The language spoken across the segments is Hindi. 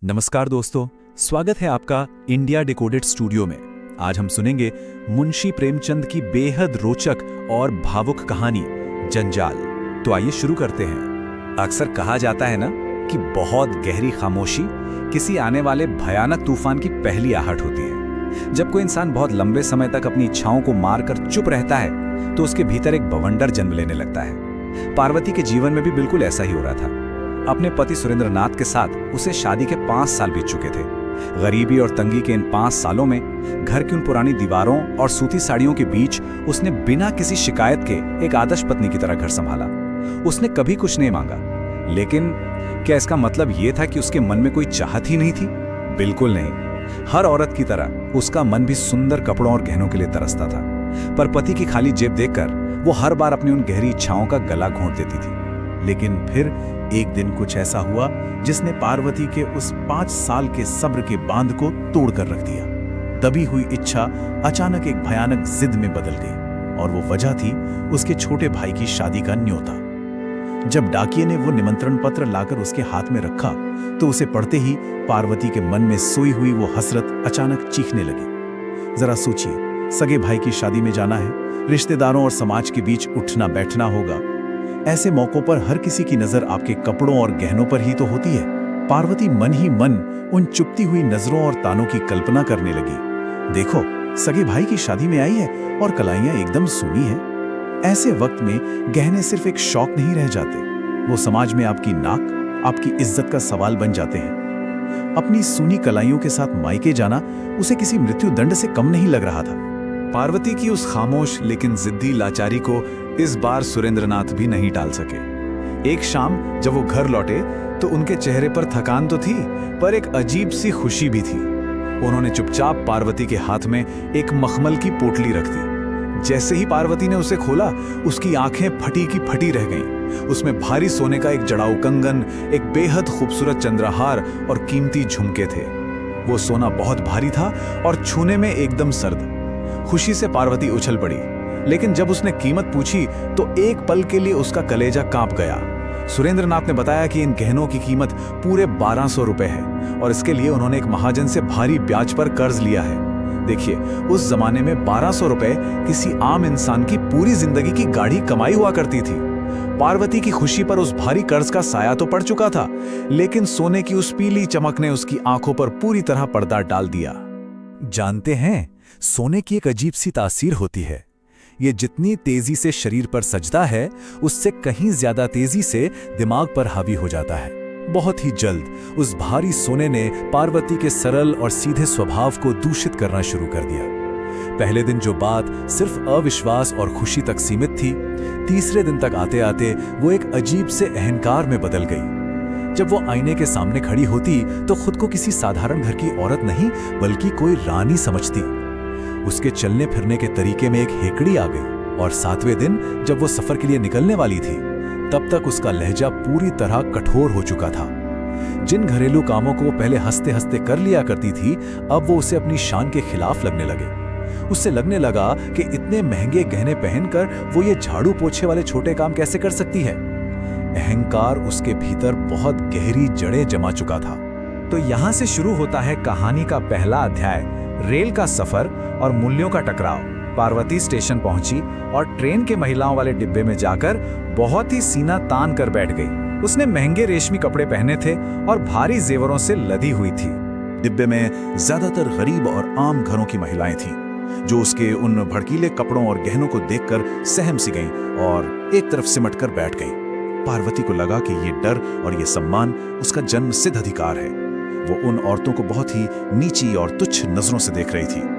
नमस्कार दोस्तों, स्वागत है आपका इंडिया डिकोडेड स्टूडियो में। आज हम सुनेंगे मुंशी प्रेमचंद की बेहद रोचक और भावुक कहानी जंजाल। तो आइए शुरू करते हैं। अक्सर कहा जाता है ना कि बहुत गहरी खामोशी किसी आने वाले भयानक तूफान की पहली आहट होती है। जब कोई इंसान बहुत लंबे समय तक अपनी इच्छाओं को मारकर चुप रहता है तो उसके भीतर एक बवंडर जन्म लेने लगता है। पार्वती के जीवन में भी बिल्कुल ऐसा ही हो रहा था। अपने पति सुरेंद्रनाथ के साथ उसे शादी के 5 साल बीत चुके थे। गरीबी और तंगी के इन 5 सालों में घर की उन पुरानी दीवारों और सूती साड़ियों के बीच उसने बिना किसी शिकायत के एक आदर्श पत्नी की तरह घर संभाला। उसने कभी कुछ नहीं मांगा, लेकिन क्या इसका मतलब यह था कि उसके मन में कोई चाहत ही नहीं थी? बिल्कुल नहीं। हर औरत की तरह उसका मन भी सुंदर कपड़ों और गहनों के लिए तरसता था, पर पति की खाली जेब देखकर वो हर बार अपनी उन गहरी इच्छाओं का गला घोंट देती थी। लेकिन फिर एक दिन कुछ ऐसा हुआ जिसने पार्वती के उस 5 साल के सब्र के बांध को तोड़कर रख दिया। दबी हुई इच्छा अचानक एक भयानक जिद में बदल गई, और वो वजह थी उसके छोटे भाई की शादी का न्योता। जब डाकिये ने वो निमंत्रण पत्र लाकर उसके हाथ में रखा तो उसे पढ़ते ही पार्वती के मन में सोई हुई वो हसरत अचानक चीखने लगी। जरा सोचिए, सगे भाई की शादी में जाना है, रिश्तेदारों और समाज के बीच उठना बैठना होगा। ऐसे मौकों पर हर किसी की नजर आपके कपड़ों और गहनों पर ही तो होती है। पार्वती मन ही मन उन चुपती हुई नजरों और तानों की कल्पना करने लगी। देखो, सगे भाई की शादी में आई है और कलाइयां एकदम सूनी हैं। ऐसे वक्त में गहने सिर्फ एक शौक नहीं रह जाते, वो समाज में आपकी नाक, आपकी इज्जत का सवाल बन जाते हैं। अपनी सूनी कलाइयों के साथ मायके जाना उसे किसी मृत्यु दंड से कम नहीं लग रहा था। पार्वती की उस खामोश लेकिन जिद्दी लाचारी को इस बार सुरेंद्रनाथ भी नहीं टाल सके। एक शाम जब वो घर लौटे तो उनके चेहरे पर थकान तो थी, पर एक अजीब सी खुशी भी थी। उन्होंने चुपचाप पार्वती के हाथ में एक मखमल की पोटली रख दी। जैसे ही पार्वती ने उसे खोला, उसकी आंखें फटी की फटी रह गईं। उसमें भारी सोने का एक जड़ाऊ कंगन, एक बेहद खूबसूरत चंद्रहार और कीमती झुमके थे। वो सोना बहुत भारी था और छूने में एकदम सर्द। खुशी से पार्वती उछल पड़ी, लेकिन जब उसने कीमत पूछी तो एक पल के लिए उसका कलेजा कांप गया। सुरेंद्रनाथ ने बताया कि इन गहनों की कीमत पूरे 1200 रुपए है, और इसके लिए उन्होंने एक महाजन से भारी ब्याज पर कर्ज लिया है। देखिए, उस जमाने में 1200 रुपए किसी आम इंसान की पूरी जिंदगी की गाढ़ी कमाई हुआ करती थी। पार्वती की खुशी पर उस भारी कर्ज का साया तो पड़ चुका था, लेकिन सोने की उस पीली चमक ने उसकी आंखों पर पूरी तरह पर्दा डाल दिया। जानते हैं, सोने की एक अजीब सी तासीर होती है। ये जितनी तेजी से शरीर पर सजता है, उससे कहीं ज्यादा तेजी से दिमाग पर हावी हो जाता है। बहुत ही जल्द उस भारी सोने ने पार्वती के सरल और सीधे स्वभाव को दूषित करना शुरू कर दिया। पहले दिन जो बात सिर्फ अविश्वास और खुशी तक सीमित थी, तीसरे दिन तक आते आते वो एक अजीब से अहंकार में बदल गई। जब वो आईने के सामने खड़ी होती तो खुद को किसी साधारण घर की औरत नहीं, बल्कि कोई रानी समझती। उसके चलने फिरने के तरीके में एक हेकड़ी आ गई, और 7वें दिन जब वो सफर के लिए निकलने वाली थी, तब तक उसका लहजा पूरी तरह कठोर हो चुका था। जिन घरेलू कामों को वो पहले हंसते हंसते कर लिया करती थी, अब वो उसे अपनी शान के खिलाफ लगने लगे। उससे लगने लगा कि इतने महंगे गहने पहनकर वो ये झाड़ू पोछे वाले छोटे काम कैसे कर सकती है। अहंकार उसके भीतर बहुत गहरी जड़ें जमा चुका था। तो यहां से शुरू होता है कहानी का पहला अध्याय, रेल का सफर और मूल्यों का टकराव। पार्वती स्टेशन पहुंची और ट्रेन के महिलाओं वाले डिब्बे में जाकर बहुत ही सीना तान कर बैठ गई। उसने महंगे रेशमी कपड़े पहने थे और भारी जेवरों से लदी हुई थी। डिब्बे में ज्यादातर गरीब और आम घरों की महिलाएं थीं, जो उसके उन भड़कीले कपड़ों और गहनों को देखकर सहम सी गईं और एक तरफ सिमट कर बैठ गईं। पार्वती को लगा कि ये डर और ये सम्मान उसका जन्म सिद्ध अधिकार है। वो उन औरतों को बहुत ही नीची और तुच्छ नजरों से देख रही थी।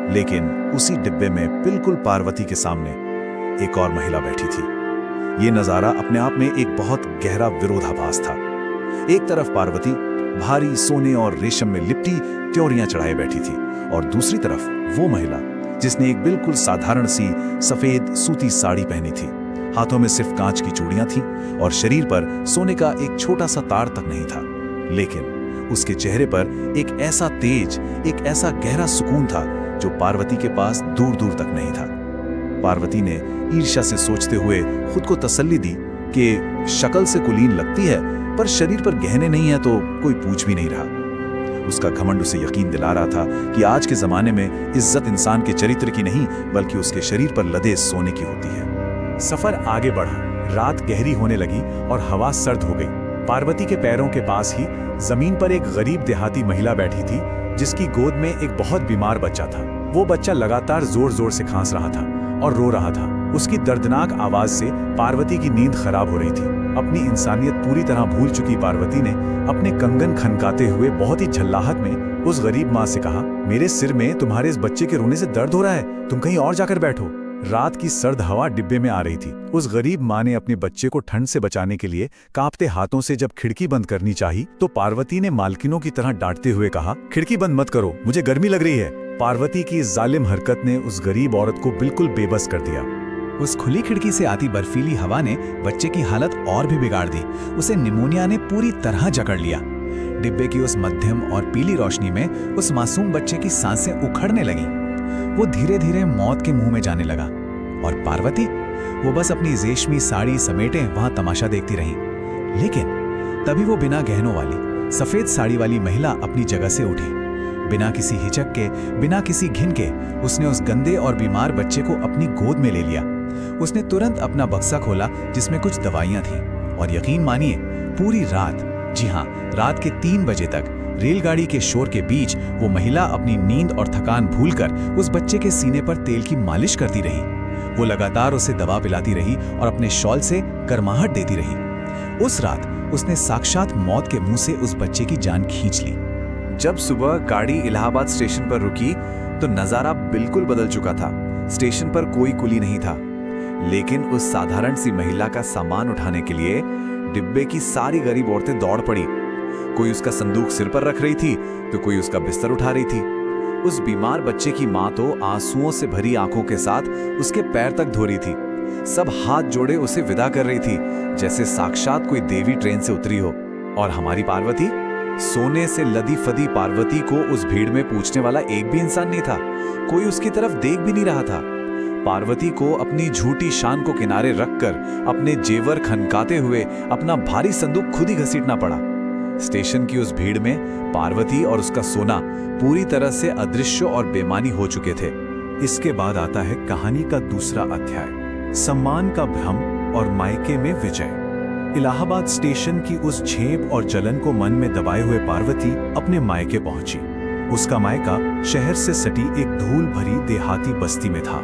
लेकिन उसी डिब्बे में बिल्कुल पार्वती के सामने एक और महिला बैठी थी। ये नजारा अपने आप में एक बहुत गहरा विरोधाभास था। एक तरफ पार्वती भारी सोने और रेशम में लिपटी त्योरियां चढ़ाए बैठी थी, और दूसरी तरफ वो महिला जिसने एक बिल्कुल साधारण सी सफेद सूती साड़ी पहनी थी। हाथों में सिर्फ कांच की चूड़ियां थीं और शरीर पर सोने का एक छोटा सा तार तक नहीं था। लेकिन उसके चेहरे पर एक ऐसा तेज, एक ऐसा गहरा सुकून था जो पार्वती के पास दूर दूर तक नहीं था। पार्वती ने ईर्ष्या से सोचते हुए खुद को तसल्ली दी कि शक्ल से कुलीन लगती है, पर शरीर पर गहने नहीं है तो कोई पूछ भी नहीं रहा। उसका घमंड उसे यकीन दिला रहा था कि आज के ज़माने में इज्जत इंसान के चरित्र की नहीं बल्कि उसके शरीर पर लदे सोने की होती है। सफ़र आगे बढ़ा, रात गहरी होने लगी और हवा सर्द हो गई। पार्वती के पैरों के पास ही ज़मीन पर एक गरीब देहाती महिला बैठी थी जिसकी गोद में एक बहुत बीमार बच्चा था। वो बच्चा लगातार जोर-जोर से खांस रहा था और रो रहा था। उसकी दर्दनाक आवाज से पार्वती की नींद खराब हो रही थी। अपनी इंसानियत पूरी तरह भूल चुकी पार्वती ने अपने कंगन खनकाते हुए बहुत ही झल्लाहट में उस गरीब माँ से कहा, मेरे सिर में तुम्हारे इस बच्चे के रोने से दर्द हो रहा है, तुम कहीं और जाकर बैठो। रात की सर्द हवा डिब्बे में आ रही थी। उस गरीब माँ ने अपने बच्चे को ठंड से बचाने के लिए कांपते हाथों से जब खिड़की बंद करनी चाही तो पार्वती ने मालकिनों की तरह डांटते हुए कहा, खिड़की बंद मत करो, मुझे गर्मी लग रही है। पार्वती की इस जालिम हरकत ने उस गरीब औरत को बिल्कुल बेबस कर दिया। उस खुली खिड़की से आती बर्फीली हवा ने बच्चे की हालत और भी बिगाड़ दी। उसे निमोनिया ने पूरी तरह जकड़ लिया। डिब्बे की उस मध्यम और पीली रोशनी में उस मासूम बच्चे की सांसें उखड़ने लगीं। वो धीरे धीरे मौत के मुंह में जाने लगा और पार्वती वो बस अपनी रेशमी साड़ी समेटे वहां तमाशा देखती रही। लेकिन तभी वो बिना गहनों वाली सफेद साड़ी वाली महिला अपनी जगह से उठी। बिना किसी हिचक के, बिना किसी घिन के उसने उस गंदे और बीमार बच्चे को अपनी गोद में ले लिया। उसने तुरंत अपना बक्सा खोला जिसमें कुछ दवाइयां थीं और यकीन मानिए पूरी रात, जी हाँ, रात के 3 बजे तक रेलगाड़ी के शोर के बीच वो महिला अपनी नींद और थकान भूलकर उस बच्चे के सीने पर तेल की मालिश करती रही। वो लगातार उसे दवा पिलाती रही और अपने शॉल से गर्माहट देती रही। उस रात उसने साक्षात मौत के मुंह से उस बच्चे की जान खींच ली। जब सुबह गाड़ी इलाहाबाद स्टेशन पर रुकी तो नजारा बिल्कुल बदल चुका था। स्टेशन पर कोई कुली नहीं था, लेकिन उस साधारण सी महिला का सामान उठाने के लिए डिब्बे की सारी गरीब औरतें दौड़ पड़ी। कोई उसका संदूक सिर पर रख रही थी तो कोई उसका बिस्तर उठा रही थी। उस बीमार बच्चे की माँ तो आंसुओं से भरी आंखों के साथ उसके पैर तक धो रही थी। सब हाथ जोड़े उसे विदा कर रही थी जैसे साक्षात कोई देवी ट्रेन से उतरी हो। और हमारी पार्वती, सोने से लदी फदी पार्वती को उस भीड़ में पूछने वाला एक भी इंसान नहीं था। कोई उसकी तरफ देख भी नहीं रहा था। पार्वती को अपनी झूठी शान को किनारे रखकर अपने जेवर खनकाते हुए अपना भारी संदूक खुद ही घसीटना पड़ा। स्टेशन की उस भीड़ में पार्वती और उसका सोना पूरी तरह से अदृश्य और बेमानी हो चुके थे। इसके बाद आता है कहानी का दूसरा अध्याय, सम्मान का भ्रम और मायके में विजय। इलाहाबाद स्टेशन की उस झेप और जलन को मन में दबाए हुए पार्वती अपने मायके पहुंची। उसका मायका शहर से सटी एक धूल भरी देहाती बस्ती में था।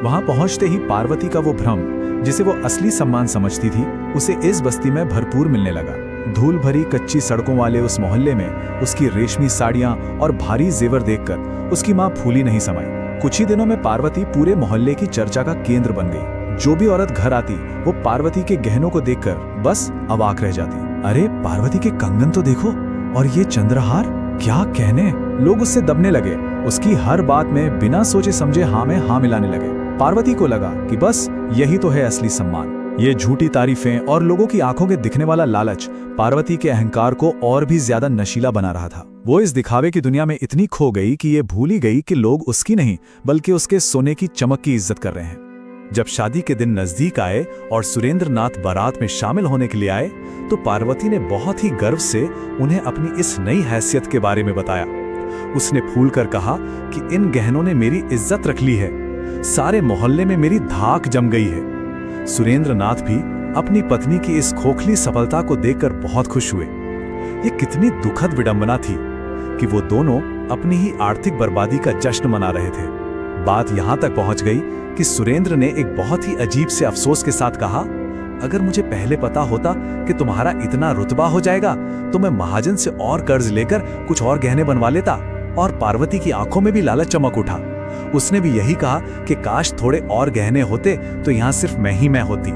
वहां पहुंचते ही पार्वती का वो भ्रम, जिसे वो असली सम्मान समझती थी, उसे इस बस्ती में भरपूर मिलने लगा। धूल भरी कच्ची सड़कों वाले उस मोहल्ले में उसकी रेशमी साड़ियां और भारी जेवर देखकर उसकी मां फूली नहीं समाई। कुछ ही दिनों में पार्वती पूरे मोहल्ले की चर्चा का केंद्र बन गई। जो भी औरत घर आती वो पार्वती के गहनों को देखकर बस अवाक रह जाती। अरे पार्वती के कंगन तो देखो, और ये चंद्रहार, क्या कहने। लोग उससे दबने लगे। उसकी हर बात में बिना सोचे समझे हाँ में हाँ मिलाने लगे। पार्वती को लगा कि बस यही तो है असली सम्मान। ये झूठी तारीफें और लोगों की आंखों के दिखने वाला लालच पार्वती के अहंकार को और भी ज्यादा नशीला बना रहा था। वो इस दिखावे की दुनिया में इतनी खो गई कि ये भूल ही गई कि लोग उसकी नहीं बल्कि उसके सोने की चमक की इज्जत कर रहे हैं। जब शादी के दिन नजदीक आए और सुरेंद्र नाथ बारात में शामिल होने के लिए आए तो पार्वती ने बहुत ही गर्व से उन्हें अपनी इस नई हैसियत के बारे में बताया। उसने फूल कर कहा कि इन गहनों ने मेरी इज्जत रख ली है, सारे मोहल्ले में मेरी धाक जम गई है। सुरेंद्र नाथ भी अपनी पत्नी की इस खोखली सफलता को देखकर बहुत खुश हुए। ये कितनी दुखद विडंबना थी कि वो दोनों अपनी ही आर्थिक बर्बादी का जश्न मना रहे थे। बात यहां तक पहुंच गई कि सुरेंद्र ने एक बहुत ही अजीब से अफसोस के साथ कहा, अगर मुझे पहले पता होता कि तुम्हारा इतना रुतबा हो जाएगा तो मैं महाजन से और कर्ज लेकर कुछ और गहने बनवा लेता। और पार्वती की आंखों में भी लालच चमक उठा। उसने भी यही कहा कि काश थोड़े और गहने होते तो यहाँ सिर्फ मैं ही मैं होती।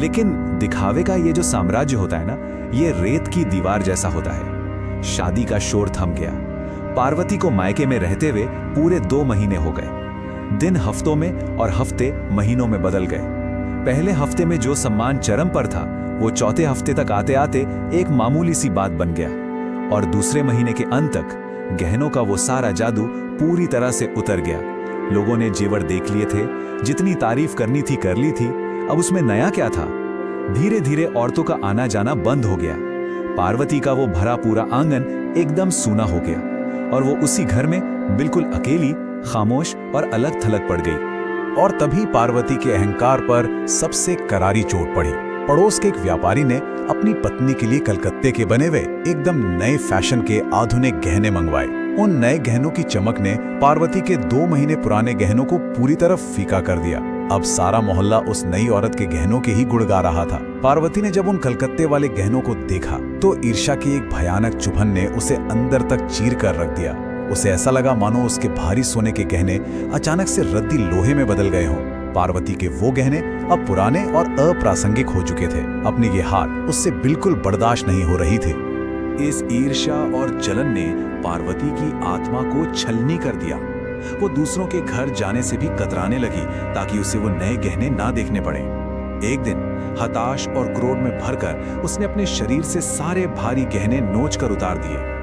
लेकिन दिखावे का ये जो साम्राज्य होता है ना, ये रेत की दीवार जैसा होता है। शादी का शोर थम गया। पार्वती को मायके में रहते हुए पूरे 2 महीने हो गए। दिन हफ्तों में और हफ्ते महीनों में बदल गए। पहले हफ्ते में जो सम्मान चरम पर था वो चौथे हफ्ते तक आते आते एक मामूली सी बात बन गया। और दूसरे महीने के अंत तक गहनों का वो सारा जादू पूरी तरह से उतर गया। लोगों ने जेवर देख लिए थे, जितनी तारीफ करनी थी कर ली थी, अब उसमें नया क्या था। धीरे धीरे औरतों का आना जाना बंद हो गया। पार्वती का वो भरा पूरा आंगन एकदम सूना हो गया और वो उसी घर में बिल्कुल अकेली, खामोश और अलग थलग पड़ गई। और तभी पार्वती के अहंकार पर सबसे करारी चोट पड़ी। पड़ोस के एक व्यापारी ने अपनी पत्नी के लिए कलकत्ते के बने हुए एकदम नए फैशन के आधुनिक गहने मंगवाए। उन नए गहनों की चमक ने पार्वती के 2 महीने पुराने गहनों को पूरी तरह फीका कर दिया। अब सारा मोहल्ला उस नई औरत के गहनों के ही गुण गा रहा था। पार्वती ने जब उन कलकत्ते वाले गहनों को देखा तो ईर्ष्या की एक भयानक चुभन ने उसे अंदर तक चीर कर रख दिया। उसे ऐसा लगा मानो उसके भारी सोने के गहने अचानक से रद्दी लोहे में बदल गए हों। पार्वती के वो गहने अब पुराने और अप्रासंगिक हो चुके थे। अपनी ये हार उससे बिल्कुल बर्दाश्त नहीं हो रही थी। इस ईर्ष्या और जलन ने पार्वती की आत्मा को छलनी कर दिया। वो दूसरों के घर जाने से भी कतराने लगी ताकि उसे वो नए गहने ना देखने पड़े। एक दिन हताश और क्रोध में भरकर उसने अपने शरीर से सारे भारी गहने नोच कर उतार दिए।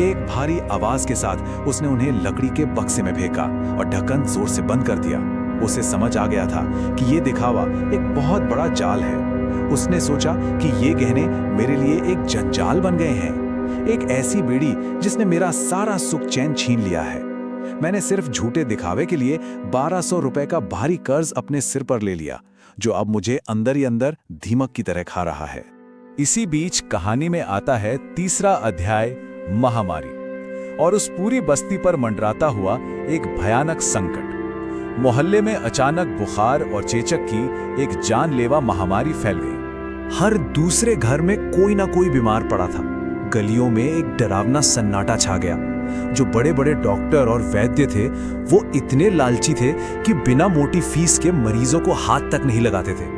एक भारी आवाज के साथ उसने उन्हें लकड़ी के बक्से में फेंका और ढक्कन जोर से बंद कर दिया। उसे समझ आ गया था कि ये दिखावा एक बहुत बड़ा जाल है। उसने सोचा कि ये गहने मेरे लिए एक जंजाल बन गए हैं, एक ऐसी बेड़ी जिसने मेरा सारा सुख चैन छीन लिया है। मैंने सिर्फ झूठे दिखावे के लिए 1200 रुपए का भारी कर्ज अपने सिर पर ले लिया, जो अब मुझे अंदर ही अंदर दीमक की तरह खा रहा है। इसी बीच कहानी में आता है तीसरा अध्याय, महामारी, और उस पूरी बस्ती पर मंडराता हुआ एक भयानक संकट। मोहल्ले में अचानक बुखार और चेचक की एक जानलेवा महामारी फैल गई। हर दूसरे घर में कोई ना कोई बीमार पड़ा था। गलियों में एक डरावना सन्नाटा छा गया। जो बड़े बड़े डॉक्टर और वैद्य थे वो इतने लालची थे कि बिना मोटी फीस के मरीजों को हाथ तक नहीं लगाते थे।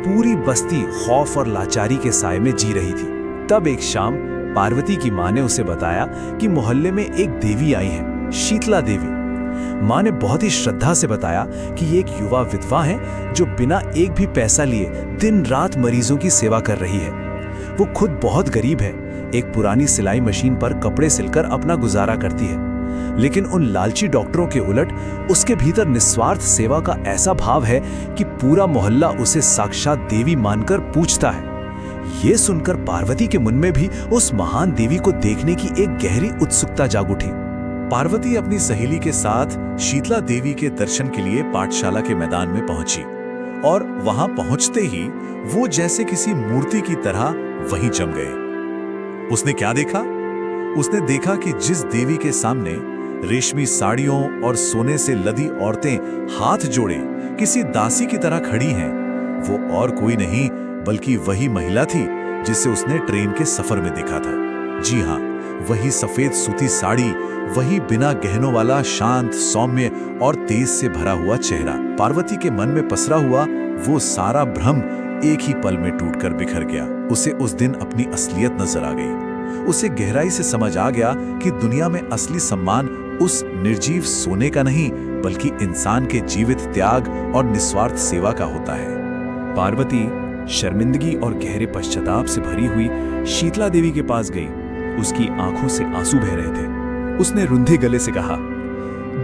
पूरी बस्ती खौफ और लाचारी के साए में जी रही थी। तब एक शाम पार्वती की मां ने उसे बताया कि मोहल्ले में एक देवी आई है, शीतला देवी। मां ने बहुत ही श्रद्धा से बताया कि ये एक युवा विधवा है जो बिना एक भी पैसा लिए दिन रात मरीजों की सेवा कर रही है। वो खुद बहुत गरीब है, एक पुरानी सिलाई मशीन पर कपड़े सिलकर अपना गुजारा करती है। लेकिन उन लालची डॉक्टरों के उलट उसके भीतर निस्वार्थ सेवा का ऐसा भाव है कि पूरा मोहल्ला उसे साक्षात देवी मानकर पूजता है। ये सुनकर पार्वती के मन में भी उस महान देवी को देखने की एक गहरी उत्सुकता जाग उठी। पार्वती अपनी सहेली के साथ शीतला देवी के दर्शन के लिए पाठशाला के मैदान में पहुंची और वहां पहुंचते ही वो जैसे किसी मूर्ति की तरह वहीं जम गए। उसने क्या देखा? उसने देखा कि जिस देवी के सामने रेशमी साड़ियों और सोने से लदी औरतें हाथ जोड़े किसी दासी की तरह खड़ी हैं, वो और कोई नहीं बल्कि वही महिला थी जिसे उसने ट्रेन के सफर में देखा था। जी हाँ, वही सफेद सूती साड़ी, वही बिना गहनों वाला शांत, सौम्य और तेज से भरा हुआ चेहरा। पार्वती के मन में पसरा हुआ वो सारा भ्रम एक ही पल में टूटकर बिखर गया। उसे उस दिन अपनी असलियत नजर आ गई। उसे गहराई से समझ आ गया कि दुनिया में असली सम्मान उस निर्जीव सोने का नहीं बल्कि इंसान के जीवित त्याग और निस्वार्थ सेवा का होता है। पार्वती शर्मिंदगी और गहरे पश्चाताप से भरी हुई शीतला देवी के पास गई। उसकी आंखों से आंसू बह रहे थे। उसने रुंधे गले से कहा,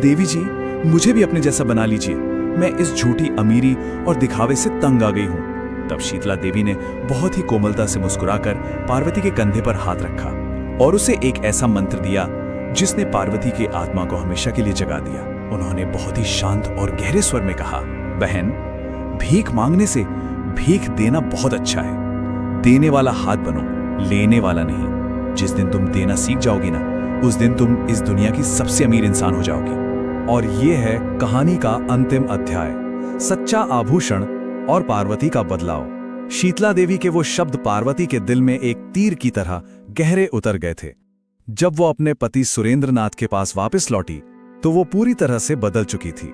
देवी जी, मुझे भी अपने जैसा बना लीजिए। मैं इस झूठी अमीरी और दिखावे से तंग आ गई हूं। तब शीतला देवी ने बहुत ही कोमलता से मुस्कुराकर पार्वती के कंधे पर हाथ रखा और उसे एक ऐसा मंत्र दिया जिसने पार्वती की आत्मा को हमेशा के लिए जगा दिया। उन्होंने बहुत ही शांत और गहरे स्वर में कहा, बहन, भीख मांगने से भीख देना बहुत अच्छा है। देने वाला हाथ बनो, लेने वाला नहीं। जिस दिन तुम देना सीख जाओगी ना, उस दिन तुम इस दुनिया की सबसे अमीर इंसान हो जाओगी। और ये है कहानी का अंतिम अध्याय, सच्चा आभूषण और पार्वती का बदलाव। शीतला देवी के वो शब्द पार्वती के दिल में एक तीर की तरह गहरे उतर गए थे। जब वो अपने पति सुरेंद्रनाथ के पास वापस लौटी तो वो पूरी तरह से बदल चुकी थी।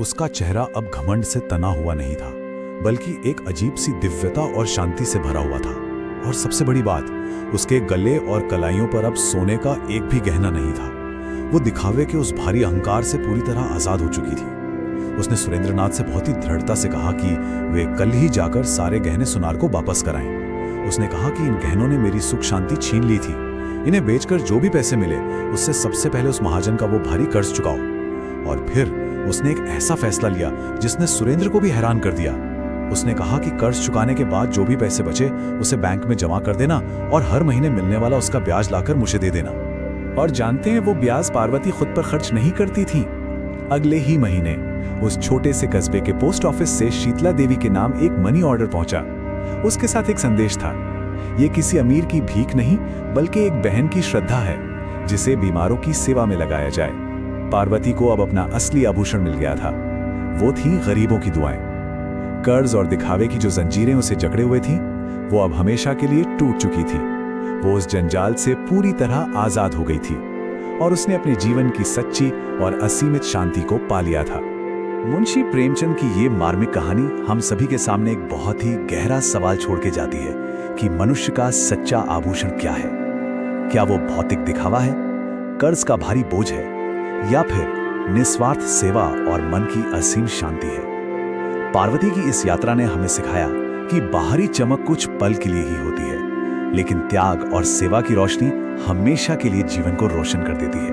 उसका चेहरा अब घमंड से तना हुआ नहीं था, बल्कि एक अजीब सी दिव्यता और शांति से भरा हुआ था। और सबसे बड़ी बात, उसके गले और कलाइयों पर अब सोने का एक भी गहना नहीं था। वो दिखावे के उस भारी अहंकार से पूरी तरह आजाद हो चुकी थी। उसने सुरेंद्रनाथ से बहुत ही दृढ़ता से कहा कि वे कल ही जाकर सारे गहने सुनार को वापस कराएं। उसने कहा कि इन गहनों ने मेरी सुख शांति छीन ली थी। इन्हें बेचकर जो भी पैसे मिले उससे सबसे पहले उस महाजन का वो भारी कर्ज चुकाओ। और फिर उसने एक ऐसा फैसला लिया जिसने सुरेंद्र को भी हैरान कर दिया। उसने कहा कि कर्ज चुकाने के बाद जो भी पैसे बचे उसे बैंक में जमा कर देना और हर महीने मिलने वाला उसका ब्याज लाकर मुझे दे देना। और जानते हैं वो ब्याज पार्वती खुद पर खर्च नहीं करती थी। अगले ही महीने उस छोटे से कस्बे के पोस्ट ऑफिस से शीतला देवी के नाम एक मनी ऑर्डर पहुंचा। उसके साथ एक संदेश था। ये किसी अमीर की भीख नहीं बल्कि एक बहन की श्रद्धा है जिसे बीमारों की सेवा में लगाया जाए। पार्वती को अब अपना असली आभूषण मिल गया था। वो थी गरीबों की दुआएं। कर्ज और दिखावे की जो जंजीरें उसे जकड़े हुए थी वो अब हमेशा के लिए टूट चुकी थी। वो उस जंजाल से पूरी तरह आजाद हो गई थी और उसने अपने जीवन की सच्ची और असीमित शांति को पा लिया था। मुंशी प्रेमचंद की ये मार्मिक कहानी हम सभी के सामने एक बहुत ही गहरा सवाल छोड़ के जाती है कि मनुष्य का सच्चा आभूषण क्या है। क्या वो भौतिक दिखावा है, कर्ज का भारी बोझ है, या फिर निस्वार्थ सेवा और मन की असीम शांति है। पार्वती की इस यात्रा ने हमें सिखाया कि बाहरी चमक कुछ पल के लिए ही होती है, लेकिन त्याग और सेवा की रोशनी हमेशा के लिए जीवन को रोशन कर देती है।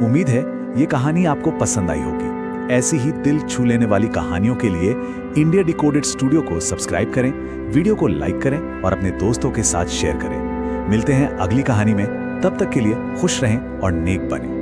उम्मीद है ये कहानी आपको पसंद आई होगी। ऐसी ही दिल छू लेने वाली कहानियों के लिए इंडिया डिकोडेड स्टूडियो को सब्सक्राइब करें, वीडियो को लाइक करें और अपने दोस्तों के साथ शेयर करें। मिलते हैं अगली कहानी में। तब तक के लिए खुश रहें और नेक बनें।